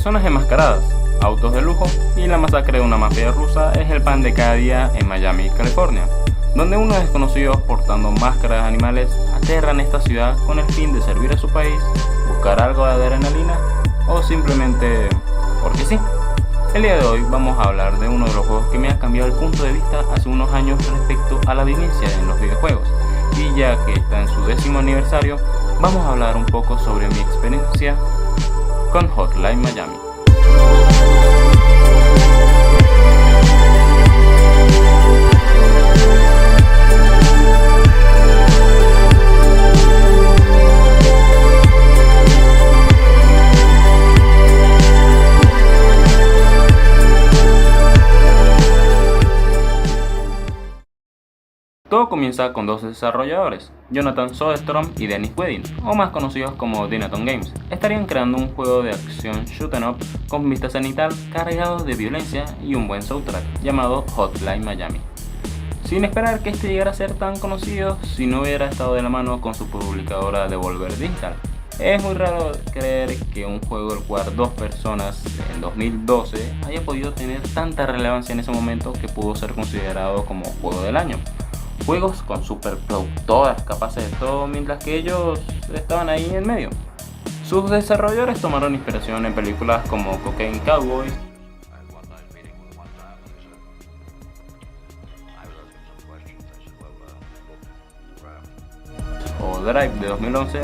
personas enmascaradas, autos de lujo y la masacre de una mafia rusa es el pan de cada día en Miami, California, donde unos desconocidos portando máscaras de animales aterran esta ciudad con el fin de servir a su país, buscar algo de adrenalina o simplemente porque sí. El día de hoy vamos a hablar de uno de los juegos que me ha cambiado el punto de vista hace unos años respecto a la violencia en los videojuegos, y ya que está en su 10º aniversario, vamos a hablar un poco sobre mi experiencia con Hotline Miami. Todo comienza con dos desarrolladores, Jonathan Soderstrom y Dennis Wedding, o más conocidos como Dynaton Games. Estarían creando un juego de acción shoot 'em up con vista cenital cargado de violencia y un buen soundtrack llamado Hotline Miami. Sin esperar que este llegara a ser tan conocido si no hubiera estado de la mano con su publicadora Devolver Digital. Es muy raro creer que un juego del cual dos personas en 2012 haya podido tener tanta relevancia en ese momento que pudo ser considerado como juego del año. Juegos con superproductoras capaces de todo, mientras que ellos estaban ahí en medio. Sus desarrolladores tomaron inspiración en películas como Cocaine Cowboy o Drive de 2011,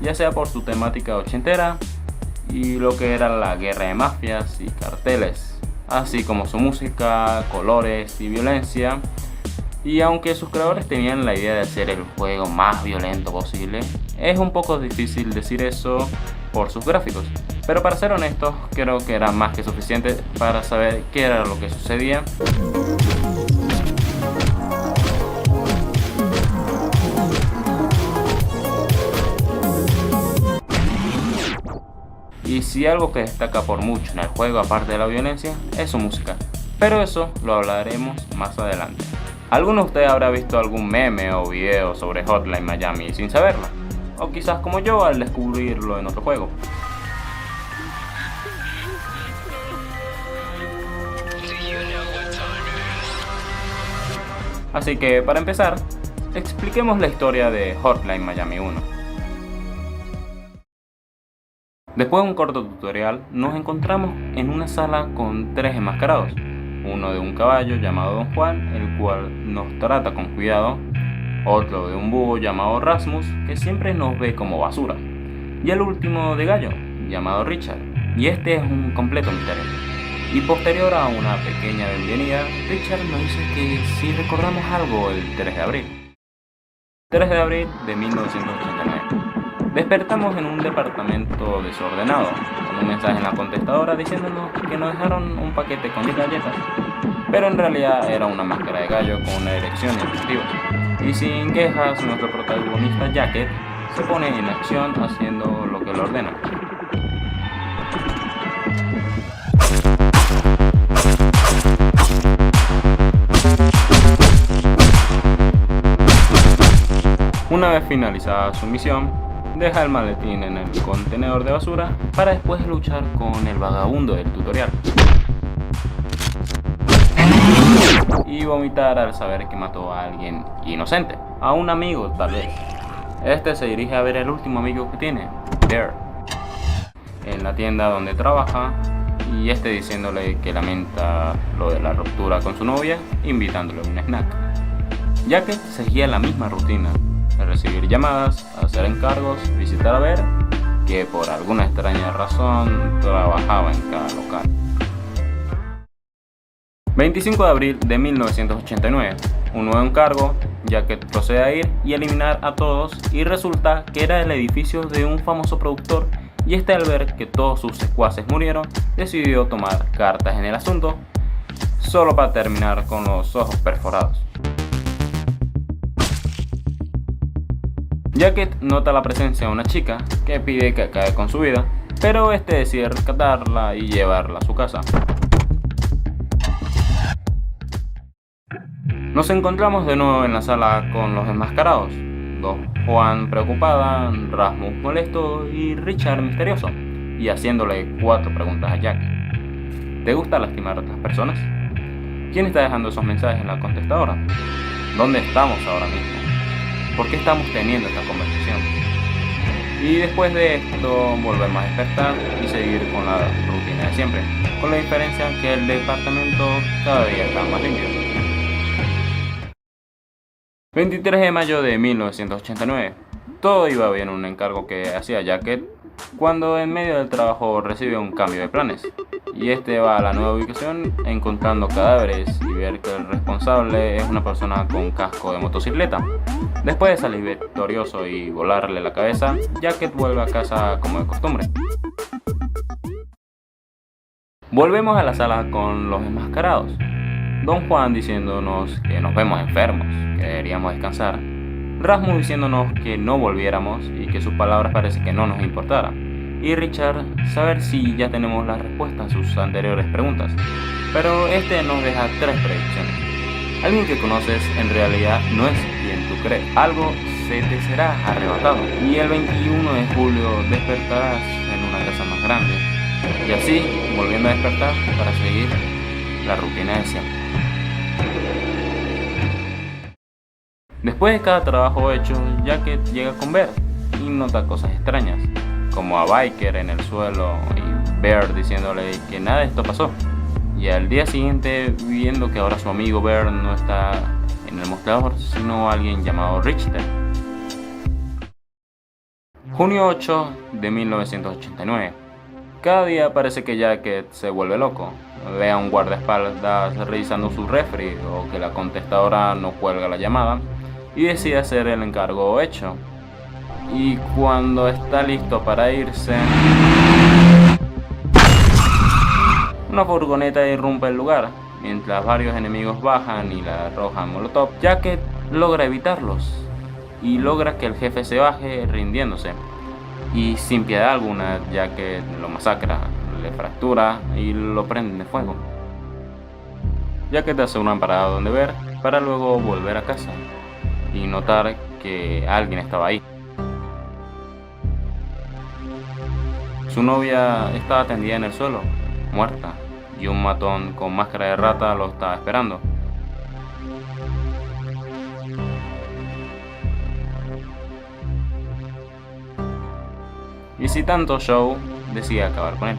ya sea por su temática ochentera y lo que era la guerra de mafias y carteles, así como su música, colores y violencia. Y aunque sus creadores tenían la idea de hacer el juego más violento posible, es un poco difícil decir eso por sus gráficos, pero para ser honestos, creo que era más que suficiente para saber qué era lo que sucedía. Y si algo que destaca por mucho en el juego, aparte de la violencia, es su música, pero eso lo hablaremos más adelante. ¿Alguno de ustedes habrá visto algún meme o video sobre Hotline Miami sin saberlo? O quizás como yo al descubrirlo en otro juego. Así que para empezar, expliquemos la historia de Hotline Miami 1. Después de un corto tutorial, nos encontramos en una sala con tres enmascarados, uno de un caballo llamado Don Juan, el cual nos trata con cuidado, otro de un búho llamado Rasmus, que siempre nos ve como basura, y el último de gallo, llamado Richard, y este es un completo misterio. Y posterior a una pequeña bienvenida, Richard nos dice que si recordamos algo el 3 de abril. 3 de abril de 1989. Despertamos en un departamento desordenado, con un mensaje en la contestadora diciéndonos que nos dejaron un paquete con 10 galletas, pero en realidad era una máscara de gallo con una dirección y objetivos. Y sin quejas, nuestro protagonista Jacket se pone en acción haciendo lo que le ordenan. Una vez finalizada su misión, deja el maletín en el contenedor de basura para después luchar con el vagabundo del tutorial y vomitar al saber que mató a alguien inocente, a un amigo tal vez. Este se dirige a ver el último amigo que tiene, Bear, en la tienda donde trabaja, y este diciéndole que lamenta lo de la ruptura con su novia, invitándole a un snack. Ya que seguía la misma rutina de recibir llamadas, hacer encargos, visitar a Bear, que por alguna extraña razón trabajaba en cada local. 25 de abril de 1989, un nuevo encargo, Jacket procede a ir y eliminar a todos, y resulta que era el edificio de un famoso productor, y este, al ver que todos sus secuaces murieron, decidió tomar cartas en el asunto, solo para terminar con los ojos perforados. Jacket nota la presencia de una chica que pide que acabe con su vida, pero este decide rescatarla y llevarla a su casa. Nos encontramos de nuevo en la sala con los enmascarados. Don Juan preocupada, Rasmus molesto y Richard misterioso, y haciéndole 4 preguntas a Jack. ¿Te gusta lastimar a otras personas? ¿Quién está dejando esos mensajes en la contestadora? ¿Dónde estamos ahora mismo? ¿Por qué estamos teniendo esta conversación? Y después de esto volvemos a despertar y seguir con la rutina de siempre, con la diferencia que el departamento cada día está más limpio. 23 de mayo de 1989. Todo iba bien en un encargo que hacía Jacket cuando en medio del trabajo recibe un cambio de planes. Y este va a la nueva ubicación encontrando cadáveres y ver que el responsable es una persona con casco de motocicleta. Después de salir victorioso y volarle la cabeza, Jacket vuelve a casa como de costumbre. Volvemos a la sala con los enmascarados. Don Juan diciéndonos que nos vemos enfermos, que deberíamos descansar. Rasmus diciéndonos que no volviéramos y que sus palabras parece que no nos importara. Y Richard saber si ya tenemos la respuesta a sus anteriores preguntas. Pero este nos deja 3 predicciones. Alguien que conoces en realidad no es quien tú crees. Algo se te será arrebatado. Y el 21 de julio despertarás en una casa más grande. Y así, volviendo a despertar para seguir la rutina de siempre. Después de cada trabajo hecho, Jacket llega con Bear y nota cosas extrañas, como a Biker en el suelo y Bear diciéndole que nada de esto pasó. Y al día siguiente, viendo que ahora su amigo Bear no está en el mostrador, sino alguien llamado Richter. Junio 8 de 1989. Cada día parece que Jacket se vuelve loco. Ve a un guardaespaldas revisando su refri o que la contestadora no cuelga la llamada y decide hacer el encargo hecho. Y cuando está listo para irse, una furgoneta irrumpe el lugar. Mientras varios enemigos bajan y la arrojan molotov, Jacket logra evitarlos y logra que el jefe se baje rindiéndose. Y sin piedad alguna, Jacket lo masacra, le fractura y lo prende de fuego. Jacket hace una parada donde ver para luego volver a casa y notar que alguien estaba ahí. Su novia estaba tendida en el suelo, muerta, y un matón con máscara de rata lo estaba esperando. Y si tanto show, decide acabar con él.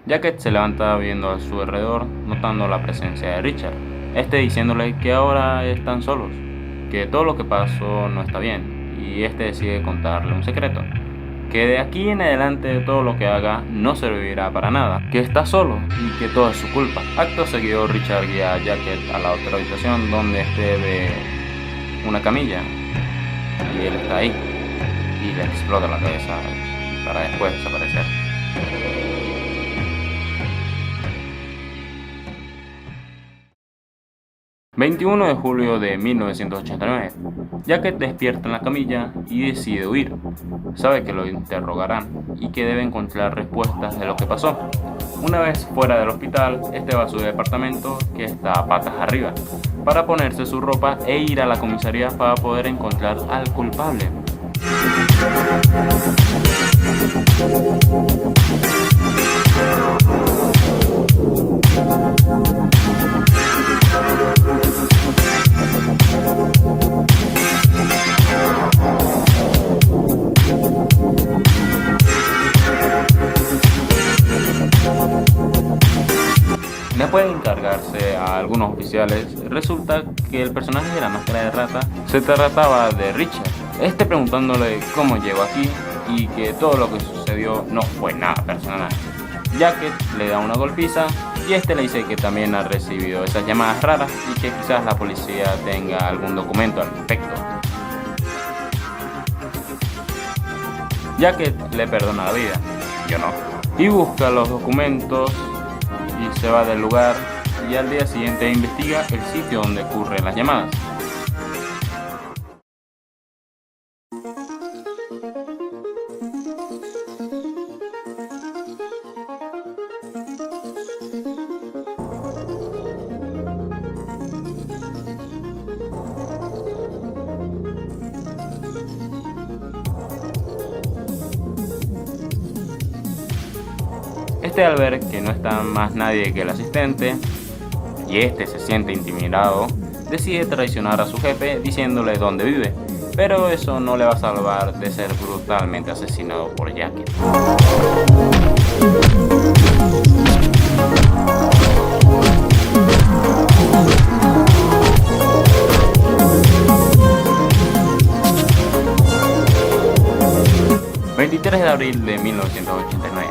Jacket se levanta viendo a su alrededor, notando la presencia de Richard, este diciéndole que ahora están solos, que todo lo que pasó no está bien, y este decide contarle un secreto, que de aquí en adelante todo lo que haga no servirá para nada, que está solo y que todo es su culpa. Acto seguido, Richard guía a Jacket a la otra habitación donde este ve una camilla y él está ahí y le explota la cabeza para después desaparecer. ...21 de julio de 1989... Jacket despierta en la camilla y decide huir. Sabe que lo interrogarán y que debe encontrar respuestas de lo que pasó. Una vez fuera del hospital, este va a su departamento, que está a patas arriba, para ponerse su ropa e ir a la comisaría para poder encontrar al culpable. Después de encargarse a algunos oficiales, resulta que el personaje de la máscara de rata se trataba de Richard, este preguntándole cómo llegó aquí y que todo lo que sucedió no fue nada personal. Jacket le da una golpiza y este le dice que también ha recibido esas llamadas raras y que quizás la policía tenga algún documento al respecto. Jacket le perdona la vida, yo no, y busca los documentos y se va del lugar, y al día siguiente investiga el sitio donde ocurren las llamadas. Este, al ver que no está más nadie que el asistente y este se siente intimidado, decide traicionar a su jefe diciéndole dónde vive, pero eso no le va a salvar de ser brutalmente asesinado por Jacket. ...23 de abril de 1989...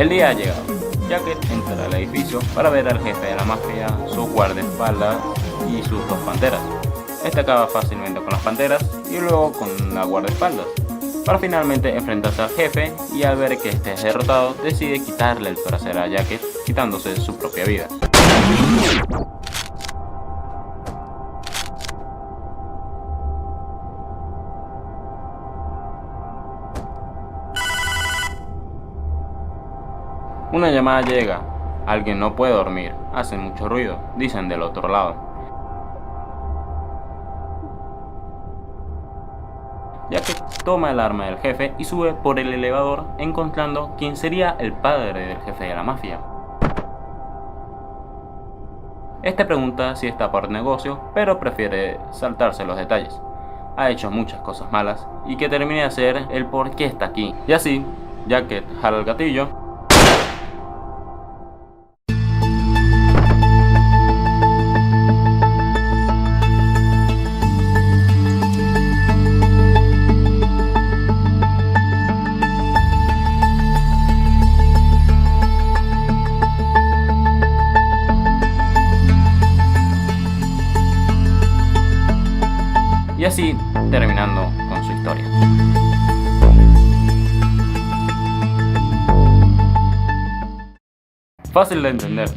El día ha llegado. Jacket entra al edificio para ver al jefe de la mafia, su guardaespaldas y sus dos panteras. Este acaba fácilmente con las panteras y luego con la guardaespaldas, para finalmente enfrentarse al jefe, y al ver que este es derrotado, decide quitarle el trasero a Jacket, quitándose su propia vida. Una llamada llega. Alguien no puede dormir, hace mucho ruido, dicen del otro lado. Jacket toma el arma del jefe y sube por el elevador, encontrando quien sería el padre del jefe de la mafia. Este pregunta si está por negocio, pero prefiere saltarse los detalles. Ha hecho muchas cosas malas y que termine de hacer el por qué está aquí. Y así, Jacket jala el gatillo. Y así terminando con su historia. Fácil de entender,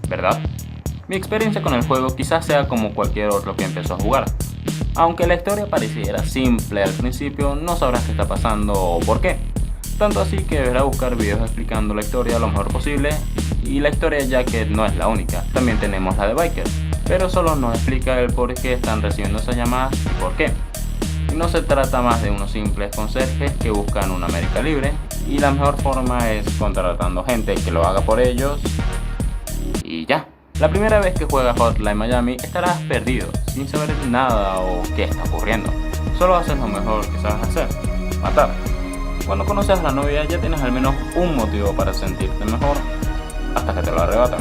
¿verdad? Mi experiencia con el juego quizás sea como cualquier otro que empezó a jugar. Aunque la historia pareciera simple al principio, no sabrás qué está pasando o por qué. Tanto así que deberás buscar videos explicando la historia lo mejor posible. Y la historia de Jacket no es la única, también tenemos la de Biker, pero solo nos explica el por qué están recibiendo esas llamadas y por qué. Y no se trata más de unos simples conserjes que buscan una América libre, y la mejor forma es contratando gente que lo haga por ellos y ya. La primera vez que juegas Hotline Miami estarás perdido, sin saber nada o qué está ocurriendo. Solo haces lo mejor que sabes hacer: matar. Cuando conoces a la novia ya tienes al menos un motivo para sentirte mejor, hasta que te lo arrebatan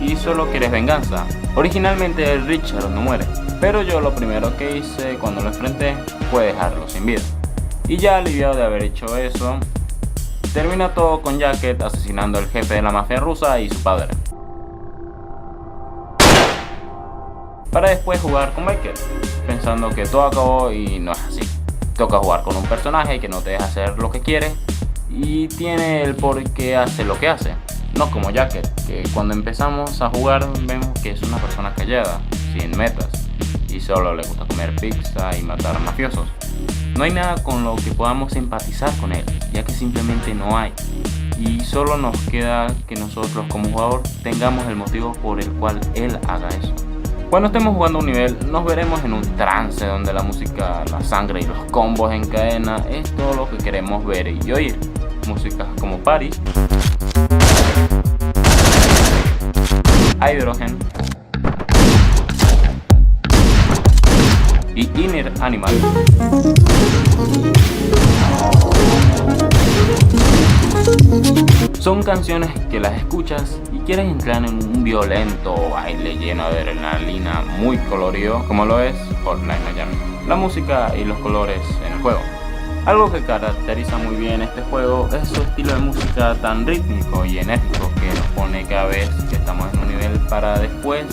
y solo quieres venganza. Originalmente Richard no muere, pero yo lo primero que hice cuando lo enfrenté fue dejarlo sin vida. Y ya aliviado de haber hecho eso, termina todo con Jacket asesinando al jefe de la mafia rusa y su padre, para después jugar con Biker, pensando que todo acabó, y no es así. Toca jugar con un personaje que no te deja hacer lo que quiere y tiene el por qué hace lo que hace. No como Jacket, que cuando empezamos a jugar vemos que es una persona callada, sin metas, y solo le gusta comer pizza y matar mafiosos. No hay nada con lo que podamos simpatizar con él, ya que simplemente no hay. Y solo nos queda que nosotros como jugador tengamos el motivo por el cual él haga eso. Cuando estemos jugando un nivel, nos veremos en un trance donde la música, la sangre y los combos en cadena es todo lo que queremos ver y oír. Músicas como Paris, Hydrogen y Inner Animal son canciones que las escuchas y quieres entrar en un violento baile lleno de adrenalina muy colorido, como lo es Hotline Miami. La música y los colores en el juego. Algo que caracteriza muy bien este juego es su estilo de música tan rítmico y enérgico que nos pone cada vez que estamos en un nivel para después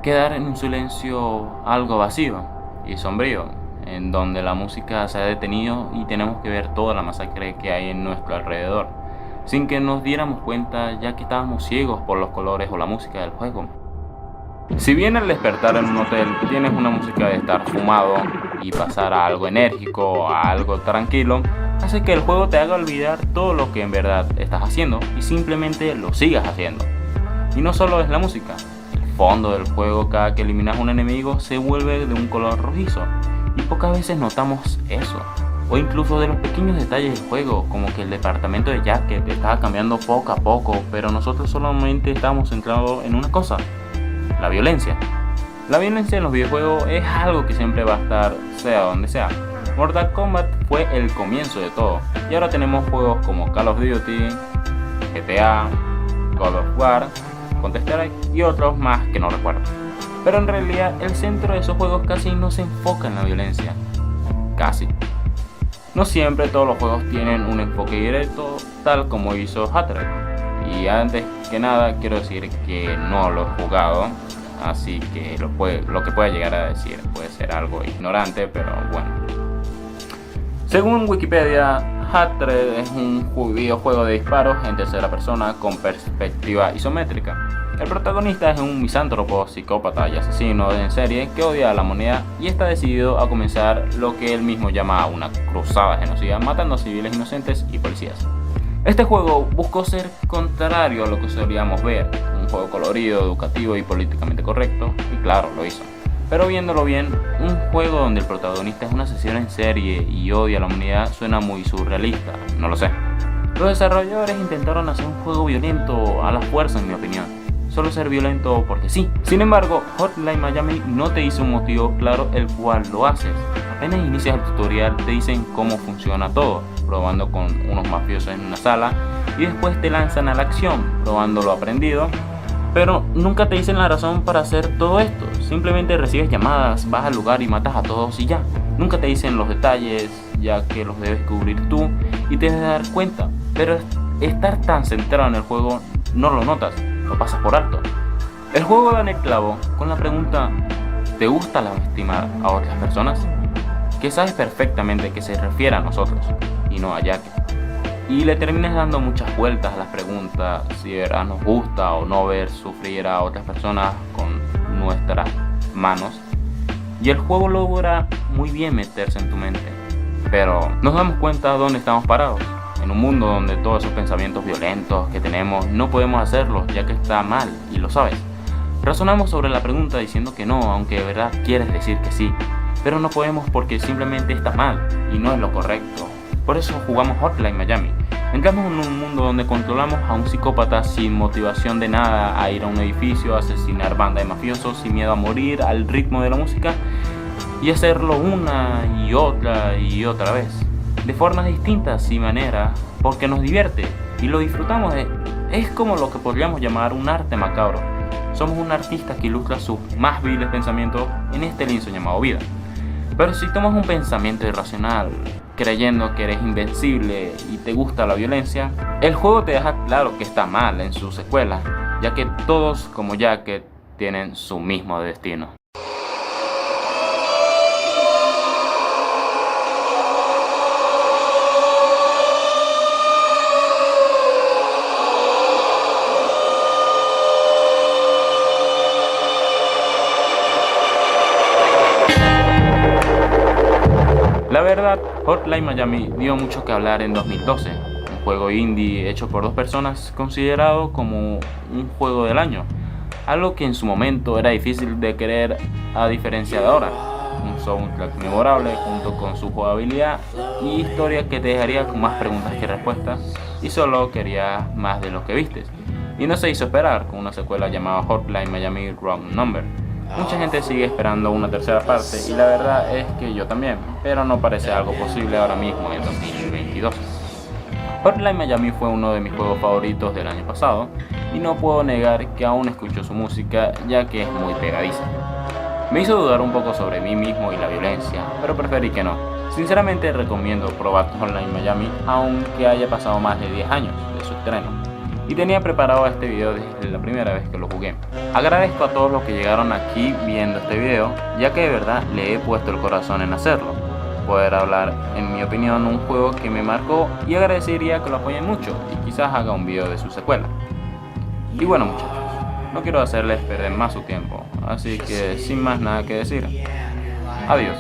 quedar en un silencio algo vacío y sombrío, en donde la música se ha detenido y tenemos que ver toda la masacre que hay en nuestro alrededor, sin que nos diéramos cuenta, ya que estábamos ciegos por los colores o la música del juego. Si bien al despertar en un hotel tienes una música de estar fumado y pasar a algo enérgico, a algo tranquilo, hace que el juego te haga olvidar todo lo que en verdad estás haciendo y simplemente lo sigas haciendo. Y no solo es la música, el fondo del juego cada que eliminas un enemigo se vuelve de un color rojizo y pocas veces notamos eso. O incluso de los pequeños detalles del juego, como que el departamento de Jacket estaba cambiando poco a poco, pero nosotros solamente estábamos centrados en una cosa: la violencia. La violencia en los videojuegos es algo que siempre va a estar, sea donde sea. Mortal Kombat fue el comienzo de todo, y ahora tenemos juegos como Call of Duty, GTA, God of War, Counter-Strike y otros más que no recuerdo. Pero en realidad el centro de esos juegos casi no se enfoca en la violencia. Casi. No siempre todos los juegos tienen un enfoque directo, tal como hizo Hatred. Y antes que nada quiero decir que no lo he jugado, así que lo que pueda llegar a decir puede ser algo ignorante, pero bueno. Según Wikipedia, Hatred es un videojuego de disparos en tercera persona con perspectiva isométrica. El protagonista es un misántropo, psicópata y asesino en serie que odia a la humanidad y está decidido a comenzar lo que él mismo llama una cruzada genocida, matando a civiles inocentes y policías. Este juego buscó ser contrario a lo que solíamos ver, un juego colorido, educativo y políticamente correcto, y claro, lo hizo. Pero viéndolo bien, un juego donde el protagonista es un asesino en serie y odia a la humanidad suena muy surrealista, no lo sé. Los desarrolladores intentaron hacer un juego violento a la fuerza, en mi opinión. Solo ser violento porque sí. Sin embargo, Hotline Miami no te dice un motivo claro el cual lo haces. Apenas inicias el tutorial te dicen cómo funciona todo, probando con unos mafiosos en una sala, y después te lanzan a la acción, probando lo aprendido. Pero nunca te dicen la razón para hacer todo esto. Simplemente recibes llamadas, vas al lugar y matas a todos y ya. Nunca te dicen los detalles, ya que los debes cubrir tú y te debes dar cuenta. Pero estar tan centrado en el juego no lo notas, lo pasas por alto. El juego da en el clavo con la pregunta: ¿te gusta lastimar a otras personas? Que sabes perfectamente que se refiere a nosotros y no a Jacket. Y le terminas dando muchas vueltas a las preguntas si de verdad nos gusta o no ver sufrir a otras personas con nuestras manos. Y el juego logra muy bien meterse en tu mente. Pero nos damos cuenta de dónde estamos parados. En un mundo donde todos esos pensamientos violentos que tenemos no podemos hacerlos, ya que está mal y lo sabes. Razonamos sobre la pregunta diciendo que no, aunque de verdad quieres decir que sí. Pero no podemos porque simplemente está mal y no es lo correcto. Por eso jugamos Hotline Miami. Entramos en un mundo donde controlamos a un psicópata sin motivación de nada a ir a un edificio, a asesinar banda de mafiosos sin miedo a morir al ritmo de la música y hacerlo una y otra vez, de formas distintas y maneras, porque nos divierte y lo disfrutamos. Es como lo que podríamos llamar un arte macabro. Somos un artista que ilustra sus más viles pensamientos en este lienzo llamado vida. Pero si tomas un pensamiento irracional, creyendo que eres invencible y te gusta la violencia, el juego te deja claro que está mal en su secuela, ya que todos como Jacket tienen su mismo destino. La verdad, Hotline Miami dio mucho que hablar en 2012, un juego indie hecho por dos personas considerado como un juego del año, algo que en su momento era difícil de creer a diferencia de ahora. Un soundtrack memorable junto con su jugabilidad y historia que te dejaría con más preguntas que respuestas y solo querías más de lo que viste. Y no se hizo esperar con una secuela llamada Hotline Miami Wrong Number. Mucha gente sigue esperando una tercera parte y la verdad es que yo también, pero no parece algo posible ahora mismo en 2022. Hotline Miami fue uno de mis juegos favoritos del año pasado y no puedo negar que aún escucho su música ya que es muy pegadiza. Me hizo dudar un poco sobre mí mismo y la violencia, pero preferí que no. Sinceramente recomiendo probar Hotline Miami aunque haya pasado más de 10 años de su estreno. Y tenía preparado este video desde la primera vez que lo jugué. Agradezco a todos los que llegaron aquí viendo este video, ya que de verdad le he puesto el corazón en hacerlo. Poder hablar, en mi opinión, un juego que me marcó y agradecería que lo apoyen mucho y quizás haga un video de su secuela. Y bueno muchachos, no quiero hacerles perder más su tiempo, así que sin más nada que decir, adiós.